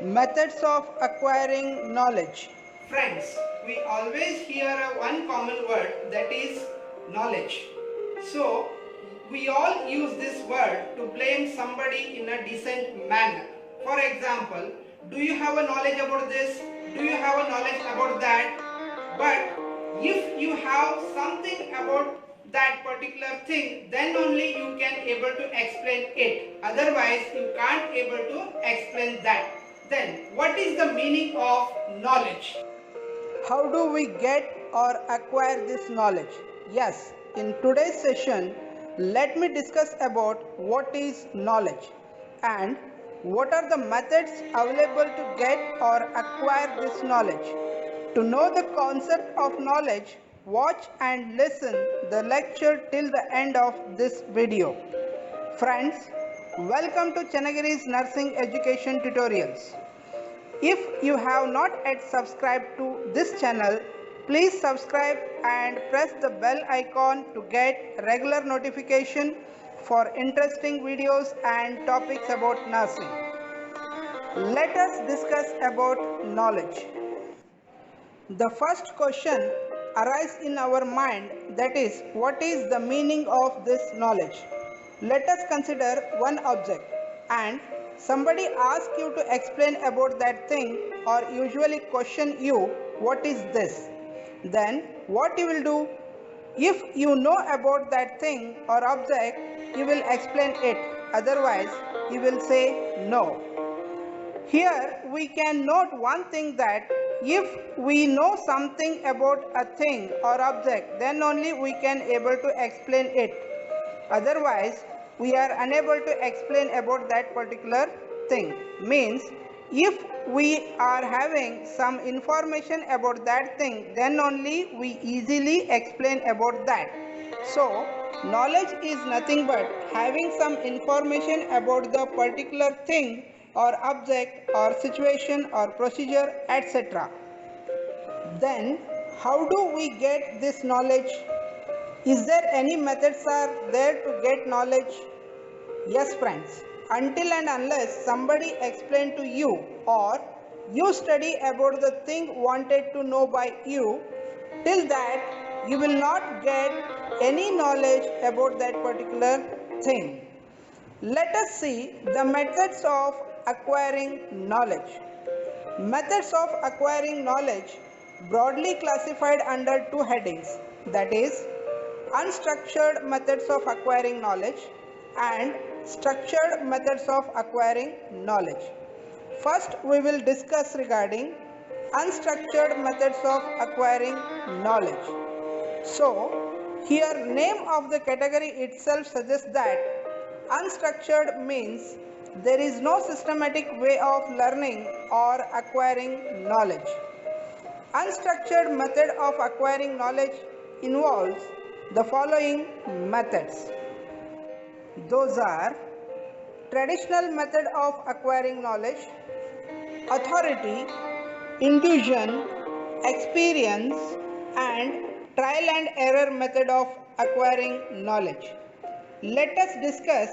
Methods of acquiring knowledge. Friends, we always hear one common word, that is knowledge. So, we all use this word to blame somebody in a decent manner. For example, do you have a knowledge about this? Do you have a knowledge about that? But if you have something about that particular thing, then only you can able to explain it. Otherwise, you can't able to explain that. Then, what is the meaning of knowledge? How do we get or acquire this knowledge? Yes, in today's session, let me discuss about what is knowledge and what are the methods available to get or acquire this knowledge. To know the concept of knowledge, watch and listen the lecture till the end of this video. Friends, welcome to Channagiri's Nursing Education Tutorials. If you have not yet subscribed to this channel, please subscribe and press the bell icon to get regular notification for interesting videos and topics about nursing. Let us discuss about knowledge. The first question arises in our mind, that is, what is the meaning of this knowledge? Let us consider one object and somebody asks you to explain about that thing or usually question you, what is this? Then what you will do? If you know about that thing or object, you will explain it. Otherwise, you will say no. Here we can note one thing, that if we know something about a thing or object, then only we can able to explain it. Otherwise, we are unable to explain about that particular thing. Means, if we are having some information about that thing, then only we easily explain about that. So, knowledge is nothing but having some information about the particular thing or object or situation or procedure, etc. Then, how do we get this knowledge? Is there any methods are there to get knowledge? Yes, friends. Until and unless somebody explain to you or you study about the thing wanted to know by you, till that you will not get any knowledge about that particular thing. Let us see the methods of acquiring knowledge. Methods of acquiring knowledge broadly classified under two headings, that is, unstructured methods of acquiring knowledge and structured methods of acquiring knowledge. First, we will discuss regarding unstructured methods of acquiring knowledge. So, here name of the category itself suggests that unstructured means there is no systematic way of learning or acquiring knowledge. Unstructured method of acquiring knowledge involves the following methods. Those are traditional method of acquiring knowledge, authority, intuition, experience, and trial and error method of acquiring knowledge. Let us discuss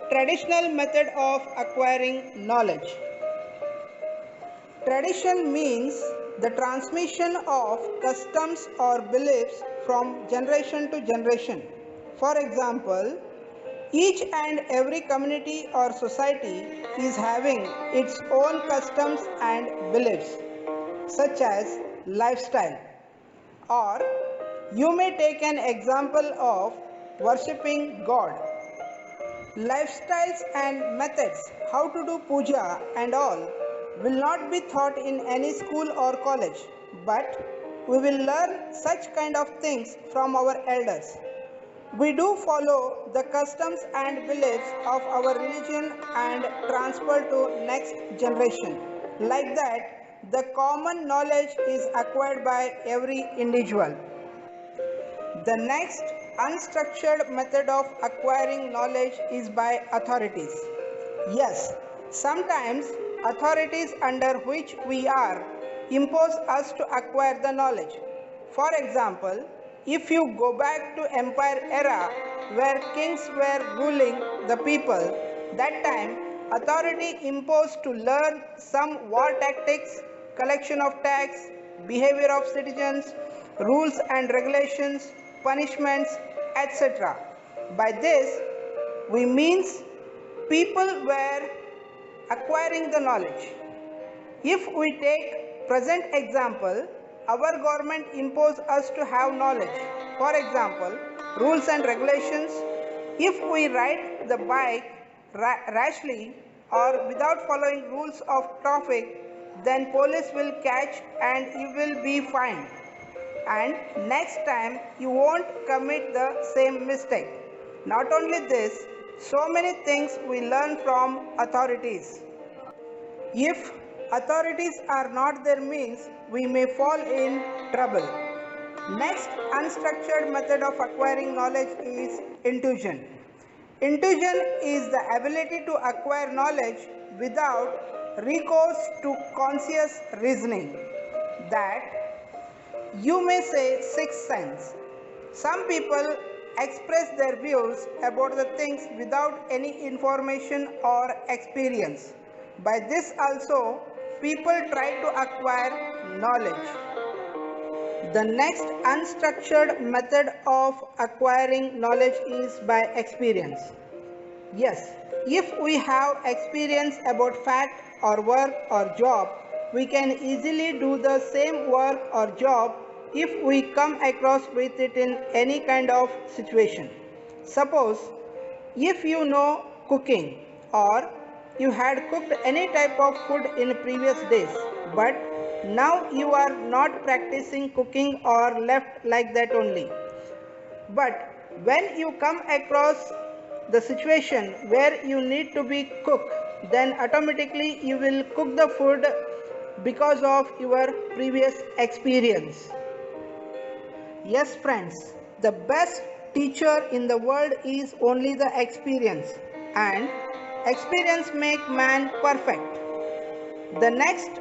traditional method of acquiring knowledge. Tradition means the transmission of customs or beliefs from generation to generation. For example, each and every community or society is having its own customs and beliefs, such as lifestyle. Or you may take an example of worshipping God. Lifestyles and methods, how to do puja and all, will not be taught in any school or college, but we will learn such kind of things from our elders. We do follow the customs and beliefs of our religion and transfer to next generation. Like that, the common knowledge is acquired by every individual. The next unstructured method of acquiring knowledge is by authorities. Yes, sometimes authorities under which we are impose us to acquire the knowledge. For example, if you go back to empire era where kings were ruling the people, that time authority imposed to learn some war tactics, collection of tax, behavior of citizens, rules and regulations, punishments, etc. By this, we means people were acquiring the knowledge. If we take present example, our government impose us to have knowledge. For example, rules and regulations. If we ride the bike rashly or without following rules of traffic, then police will catch and you will be fined. And next time you won't commit the same mistake. Not only this, so many things we learn from authorities. If authorities are not there means we may fall in trouble. Next unstructured method of acquiring knowledge is intuition. Intuition is the ability to acquire knowledge without recourse to conscious reasoning. That you may say sixth sense. Some people express their views about the things without any information or experience. By this also, people try to acquire knowledge. The next unstructured method of acquiring knowledge is by experience. Yes, if we have experience about fact or work or job, we can easily do the same work or job if we come across with it in any kind of situation. Suppose if you know cooking or you had cooked any type of food in previous days, but now you are not practicing cooking or left like that only. But when you come across the situation where you need to be cooked, then automatically you will cook the food because of your previous experience. Yes friends, the best teacher in the world is only the experience, and experience make man perfect. The next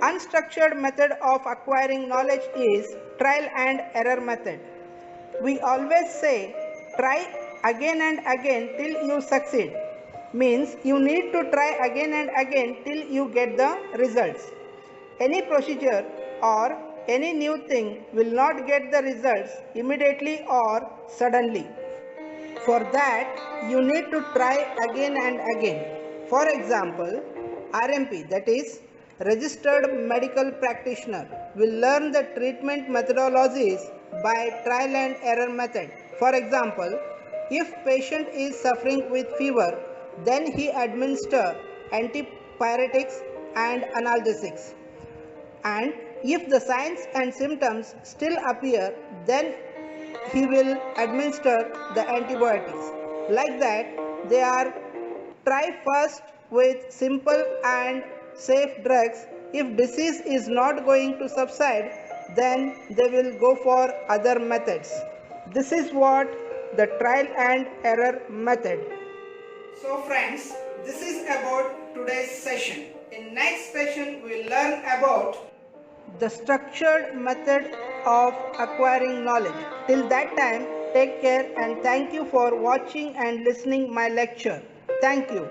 unstructured method of acquiring knowledge is trial and error method. We always say try again and again till you succeed. Means you need to try again and again till you get the results. Any procedure or any new thing will not get the results immediately or suddenly. For that, you need to try again and again. For example, RMP, that is Registered Medical Practitioner, will learn the treatment methodologies by trial and error method. For example, if patient is suffering with fever, then he administer antipyretics and analgesics. And if the signs and symptoms still appear, then he will administer the antibiotics. Like that, they are try first with simple and safe drugs. If disease is not going to subside, then they will go for other methods. This is what the trial and error method. So friends, this is about today's session. In next session, we will learn about the structured method of acquiring knowledge. Till that time, take care and thank you for watching and listening my lecture. Thank you.